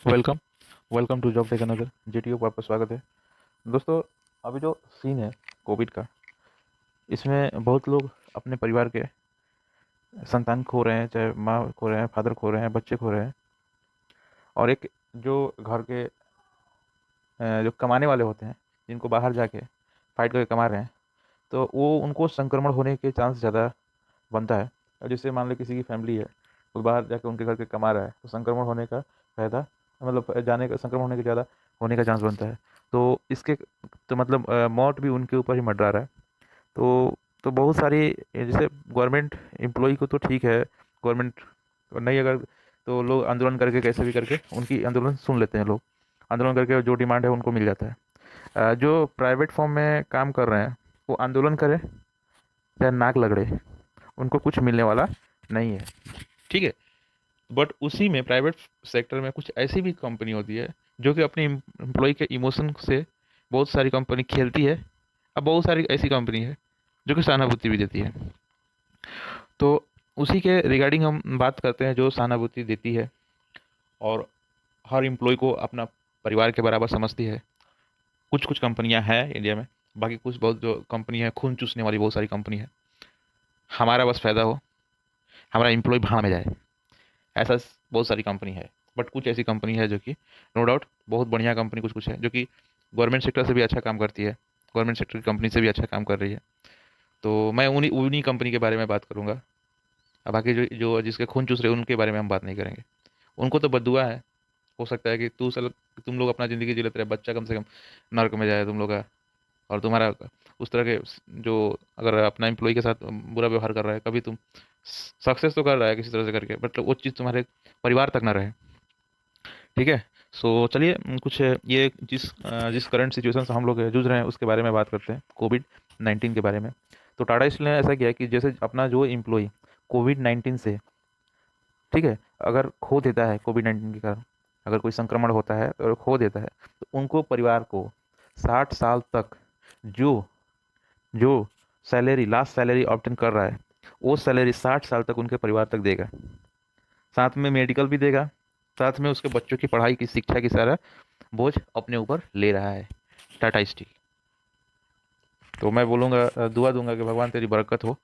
Welcome welcome to job tech another GTO पर आपका स्वागत है। दोस्तों, अभी जो सीन है कोविड का, इसमें बहुत लोग अपने परिवार के संतान खो रहे हैं, चाहे माँ खो रहे हैं, फादर खो रहे हैं, बच्चे खो रहे हैं। और एक जो घर के जो कमाने वाले होते हैं, जिनको बाहर जाके फाइट करके कमा रहे हैं, तो वो उनको संक्रमण होने के चांस ज़्यादा बनता है। और जैसे मान लो किसी की फैमिली है, वो बाहर जाके उनके घर के कमा रहा है, तो संक्रमण होने का फ़ायदा, मतलब जाने का संक्रमण होने के ज़्यादा होने का चांस बनता है। तो इसके तो मतलब मौत भी उनके ऊपर ही मंडरा रहा है। तो बहुत सारी जैसे गवर्नमेंट एम्प्लॉई को तो ठीक है, गवर्नमेंट नहीं अगर, तो लोग आंदोलन करके कैसे भी करके उनकी आंदोलन सुन लेते हैं लोग। आंदोलन करके जो डिमांड है उनको मिल जाता है। जो प्राइवेट फॉर्म में काम कर रहे हैं, वो आंदोलन करें चाहे नाक लगड़े, उनको कुछ मिलने वाला नहीं है। ठीक है। बट उसी में प्राइवेट सेक्टर में कुछ ऐसी भी कंपनी होती है जो कि अपने एम्प्लॉय के इमोशन से बहुत सारी कंपनी खेलती है। अब बहुत सारी ऐसी कंपनी है जो कि सहानुभूति भी देती है। तो उसी के रिगार्डिंग हम बात करते हैं, जो सहानुभूति देती है और हर एम्प्लॉय को अपना परिवार के बराबर समझती है। कुछ कुछ कंपनियां हैं इंडिया में, बाकी कुछ बहुत जो कंपनी है खून चूसने वाली बहुत सारी कंपनी है। हमारा बस फायदा हो, हमारा एम्प्लॉय भाड़ में जाए, ऐसा बहुत सारी कंपनी है। बट कुछ ऐसी कंपनी है जो कि नो डाउट बहुत बढ़िया कंपनी कुछ कुछ है, जो कि गवर्नमेंट सेक्टर से भी अच्छा काम करती है, गवर्नमेंट सेक्टर की कंपनी से भी अच्छा काम कर रही है। तो मैं उन्हीं उन्हीं कंपनी के बारे में बात करूंगा। अब बाकी जो जो जिसके खून चूस रहे हैं उनके बारे में हम बात नहीं करेंगे। उनको तो बद्दुआ है। हो सकता है कि तुम लोग अपना ज़िंदगी जी लेते रहे, बच्चा कम से कम नर्क में जाए तुम लोग का। और तुम्हारा उस तरह के जो, अगर अपना एम्प्लॉय के साथ बुरा व्यवहार कर रहा है, कभी तुम सक्सेस तो कर रहा है किसी तरह से करके, बट वो चीज़ तुम्हारे परिवार तक ना रहे। ठीक है। सो चलिए कुछ ये जिस करंट सिचुएशन से हम लोग जूझ रहे हैं उसके बारे में बात करते हैं, कोविड 19 के बारे में। तो टाटा स्टील ने ऐसा किया कि जैसे अपना जो एम्प्लॉय कोविड 19 से, ठीक है, अगर खो देता है कोविड 19 के कारण, अगर कोई संक्रमण होता है और खो देता है, तो उनको परिवार को 60 साल तक जो जो सैलरी, लास्ट सैलरी ऑब्टेन कर रहा है, वो सैलरी 60 साल तक उनके परिवार तक देगा। साथ में मेडिकल भी देगा, साथ में उसके बच्चों की पढ़ाई की शिक्षा की सारा बोझ अपने ऊपर ले रहा है टाटा स्टील। तो मैं बोलूँगा, दुआ दूंगा कि भगवान तेरी बरकत हो,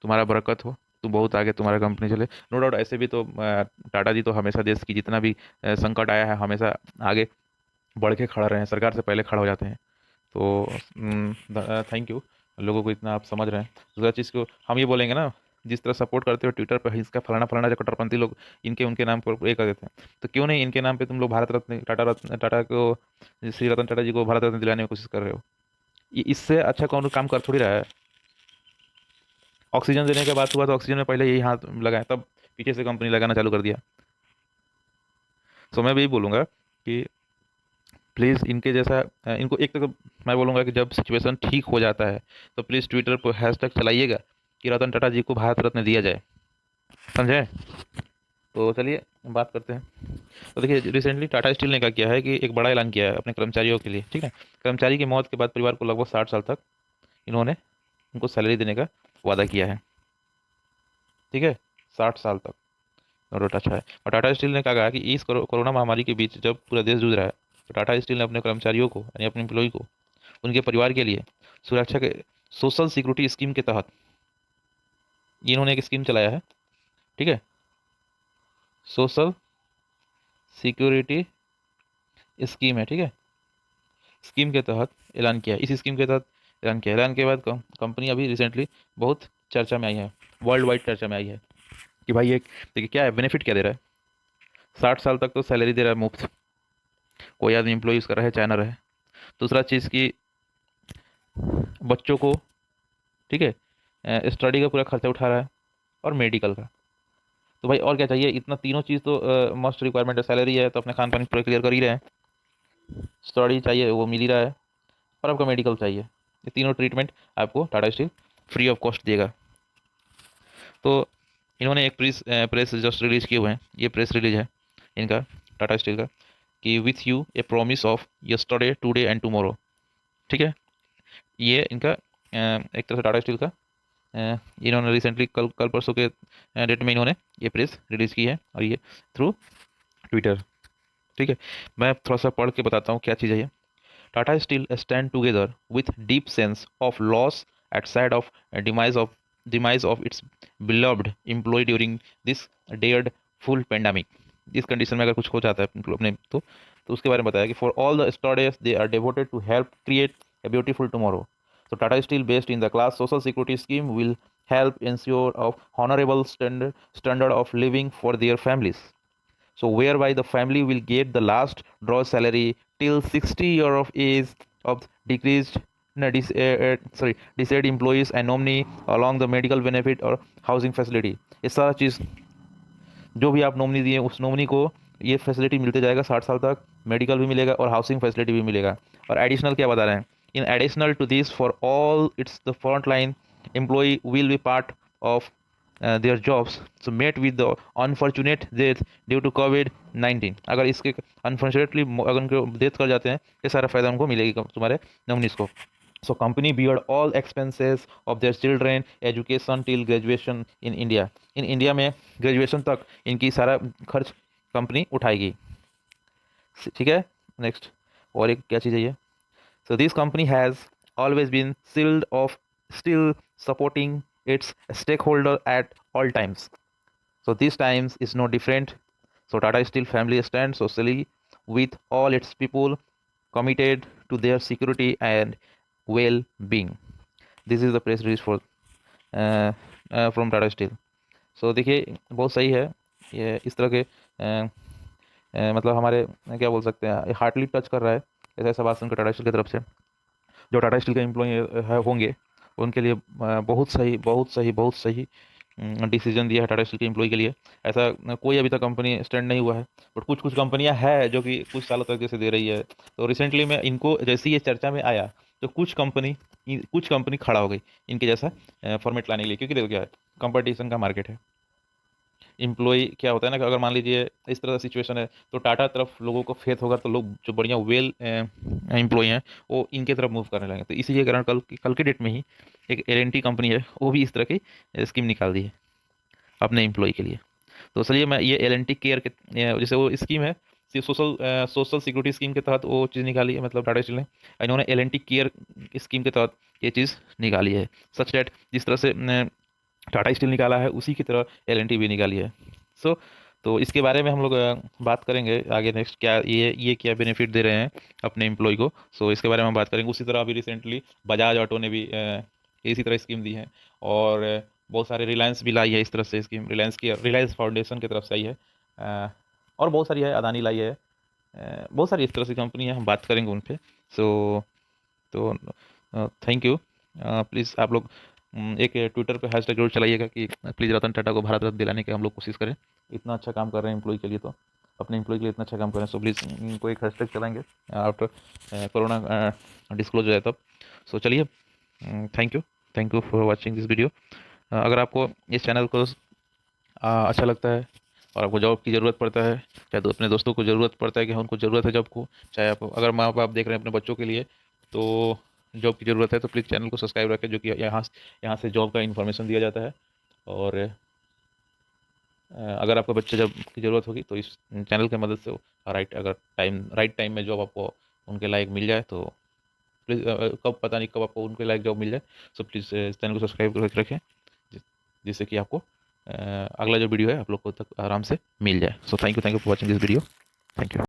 तुम्हारा बरकत हो, तुम बहुत आगे तुम्हारा कंपनी चले। नो डाउट ऐसे भी तो टाटा जी तो हमेशा देश की जितना भी संकट आया है, हमेशा आगे बढ़ के खड़ा रहे हैं, सरकार से पहले खड़ा हो जाते हैं। तो थैंक यू, लोगों को इतना आप समझ रहे हैं। दूसरा चीज़ को हम ये बोलेंगे ना, जिस तरह सपोर्ट करते हो ट्विटर पर, इसका फलाना फलाना जो कट्टरपंथी लोग इनके उनके नाम पर ये कर देते हैं, तो क्यों नहीं इनके नाम पे तुम लोग भारत रत्न, टाटा को, श्री रतन टाटा जी को भारत रत्न दिलाने में कोशिश कर रहे हो। इससे अच्छा कौन काम कर थोड़ी रहा है। ऑक्सीजन देने के बाद हुआ तो ऑक्सीजन में पहले यही हाथ लगाए, तब पीछे से कंपनी लगाना चालू कर दिया। तो मैं भी यही बोलूँगा कि प्लीज़ इनके जैसा इनको एक तो मैं बोलूँगा कि जब सिचुएशन ठीक हो जाता है तो प्लीज़ ट्विटर पर हैशटैग चलाइएगा कि रतन टाटा जी को भारत रत्न दिया जाए। समझे? तो चलिए बात करते हैं। तो देखिए, रिसेंटली टाटा स्टील ने क्या किया है कि एक बड़ा ऐलान किया है अपने कर्मचारियों के लिए। ठीक है। कर्मचारी की मौत के बाद परिवार को लगभग 60 साल तक इन्होंने उनको सैलरी देने का वादा किया है। ठीक है। 60 साल तक। और अच्छा है। और टाटा स्टील ने क्या कहा कि इस कोरोना महामारी के बीच जब पूरा देश जूझ रहा है, तो टाटा स्टील ने अपने कर्मचारियों को, यानी अपने एम्प्लॉय को, उनके परिवार के लिए सुरक्षा के सोशल सिक्योरिटी स्कीम के तहत ये इन्होंने एक स्कीम चलाया है। ठीक है। सोशल सिक्योरिटी स्कीम है। ठीक है। स्कीम के तहत ऐलान किया है, इस स्कीम के तहत ऐलान किया। ऐलान के बाद कंपनी अभी रिसेंटली बहुत चर्चा में आई है, वर्ल्ड वाइड चर्चा में आई है कि भाई ये देखिए क्या है, बेनिफिट क्या दे रहा है। 60 साल तक तो सैलरी दे रहा है मुफ्त, कोई आदमी एम्प्लॉय उसका रहे चाहे ना रहे। दूसरा चीज़ की बच्चों को, ठीक है, स्टडी का पूरा खर्चा उठा रहा है, और मेडिकल का। तो भाई और क्या चाहिए, इतना तीनों चीज़ तो मस्ट रिक्वायरमेंट है। सैलरी है तो अपने खान पान पूरा क्लियर कर ही रहे हैं, स्टडी चाहिए वो मिल ही रहा है, और आपका मेडिकल चाहिए। ये तीनों ट्रीटमेंट आपको Tata steel free of cost देगा। तो इन्होंने एक प्रेस जस्ट रिलीज किए हुए हैं, ये प्रेस रिलीज है इनका, टाटा स्टील का, कि with U A promise of yesterday today and tomorrow. ठीक है। ये इनका एक तरह से टाटा स्टील का इन्होंने रिसेंटली कल कल परसों के डेट में इन्होंने ये प्रेस रिलीज़ की है, और ये थ्रू ट्विटर। ठीक है, मैं थोड़ा सा पढ़ के बताता हूँ क्या चीज़ है ये। Tata steel stand together with deep sense of loss at side of demise of its beloved employee during this dared full pandemic। इस कंडीशन में अगर कुछ हो जाता है अपने तो उसके बारे में बताया कि for all the students they are devoted to help create a beautiful tomorrow। So Tata Steel, based in the class social security scheme, will help ensure of honorable standard of living for their families. So whereby the family will get the last draw salary till 60 year of age of decreased no, deceased employees and nominee along the medical benefit or housing facility। ये सारा चीज़ जो भी आप nominee दिए उस nominee को ये facility मिलते जाएगा 60 साल तक, मेडिकल भी मिलेगा और हाउसिंग फैसिलिटी भी मिलेगा। और एडिशनल क्या बता रहे हैं, in additional to this for all its the front line employee will be part of their jobs so met with the unfortunate death due to कोविड-19। अगर इसके अनफॉर्चुनेटली अगर उनको डेथ कर जाते हैं ये सारा फायदा उनको मिलेगी तुम्हारे नॉमिनीज को। So company bear all expenses of their children education till graduation in India। In India में ग्रेजुएशन तक इनकी सारा खर्च कंपनी उठाएगी। ठीक है, नेक्स्ट और एक क्या चीज़ है ये। So this company has always been shield of still supporting its stakeholder at all times। So this times is no different। So Tata Steel family stands socially with all its people committed to their security and well-being। This is the press release for from Tata Steel। So देखिए बहुत सही है ये, इस तरह के मतलब हमारे क्या बोल सकते हैं, हार्टली टच कर रहा है ऐसा ऐसा भाषण का टाटा स्टील की तरफ से। जो टाटा स्टील के एम्प्लॉय होंगे उनके लिए बहुत सही बहुत सही बहुत सही डिसीजन दिया है टाटा स्टील के एम्प्लॉय के लिए। ऐसा कोई अभी तक कंपनी स्टैंड नहीं हुआ है, बट कुछ कुछ कंपनियां है जो कि कुछ सालों तक जैसे दे रही है। तो रिसेंटली में इनको जैसे ये चर्चा में आया तो कुछ कंपनी खड़ा हो गई इनके जैसा फॉर्मेट लाने के लिए, क्योंकि देखो क्या है, कंपटीशन का मार्केट है। एम्प्लॉय क्या होता है ना कि अगर मान लीजिए इस तरह का सिचुएशन है तो टाटा तरफ लोगों को फेथ होगा तो लोग जो बढ़िया वेल एम्प्लॉय हैं वो इनके तरफ मूव करने लगेंगे। तो इसी के कारण कल के डेट में ही एक एल कंपनी है वो भी इस तरह की स्कीम निकाल दी है अपने एम्प्लॉय के लिए। तो चलिए मैं ये एल एन टी केयर के जैसे वो स्कीम है सोशल सिक्योरिटी स्कीम के तहत वो चीज़ निकाली है, मतलब टाटा स्टील ने इन्होंने L N T care scheme के तहत ये चीज़ निकाली है। सच डेट जिस तरह से टाटा स्टील निकाला है उसी की तरह एल एन टी भी निकाली है। सो तो इसके बारे में हम लोग बात करेंगे आगे नेक्स्ट, क्या ये क्या बेनिफिट दे रहे हैं अपने एम्प्लॉय को। सो इसके बारे में हम बात करेंगे। उसी तरह अभी रिसेंटली बजाज ऑटो ने भी इसी तरह स्कीम दी है, और बहुत सारे रिलायंस भी लाई है इस तरह से स्कीम, रिलायंस फाउंडेशन की तरफ से आई है। और बहुत सारी है, अदानी लाई है, बहुत सारी इस तरह से कंपनी है, हम बात करेंगे उन पर। सो तो थैंक यू। प्लीज़ आप लोग एक ट्विटर पे हैशटैग जरूर चलाइएगा कि प्लीज़ रतन टाटा को भारत रत्न दिलाने की हम लोग कोशिश करें। इतना अच्छा काम कर रहे हैं एम्प्लॉय के लिए, तो अपने एम्प्लॉय के लिए इतना अच्छा काम कर रहे हैं, सो प्लीज़ इनको एक हैशटैग चलाएंगे आफ्टर कोरोना डिस्क्लोज हो जाए तब। सो चलिए, thank you for watching this video. अगर आपको इस चैनल को अच्छा लगता है और आपको जॉब की ज़रूरत पड़ता है, चाहे तो अपने दोस्तों को ज़रूरत पड़ता है कि हाँ उनको ज़रूरत है जॉब को, चाहे आप अगर माँ बाप देख रहे हैं अपने बच्चों के लिए तो जॉब की ज़रूरत है, तो प्लीज़ चैनल को सब्सक्राइब रखें, जो कि यहाँ से जॉब का इन्फॉर्मेशन दिया जाता है। और अगर आपको बच्चे जॉब की ज़रूरत होगी तो इस चैनल की मदद से राइट टाइम में जॉब आपको उनके लायक मिल जाए, तो प्लीज़ कब पता नहीं कब आपको उनके लायक जॉब मिल जाए। सो प्लीज़ चैनल को सब्सक्राइब करके रखें जिससे कि आपको अगला जो वीडियो है आप लोग को तक आराम से मिल जाए। So thank you for watching this video. Thank you.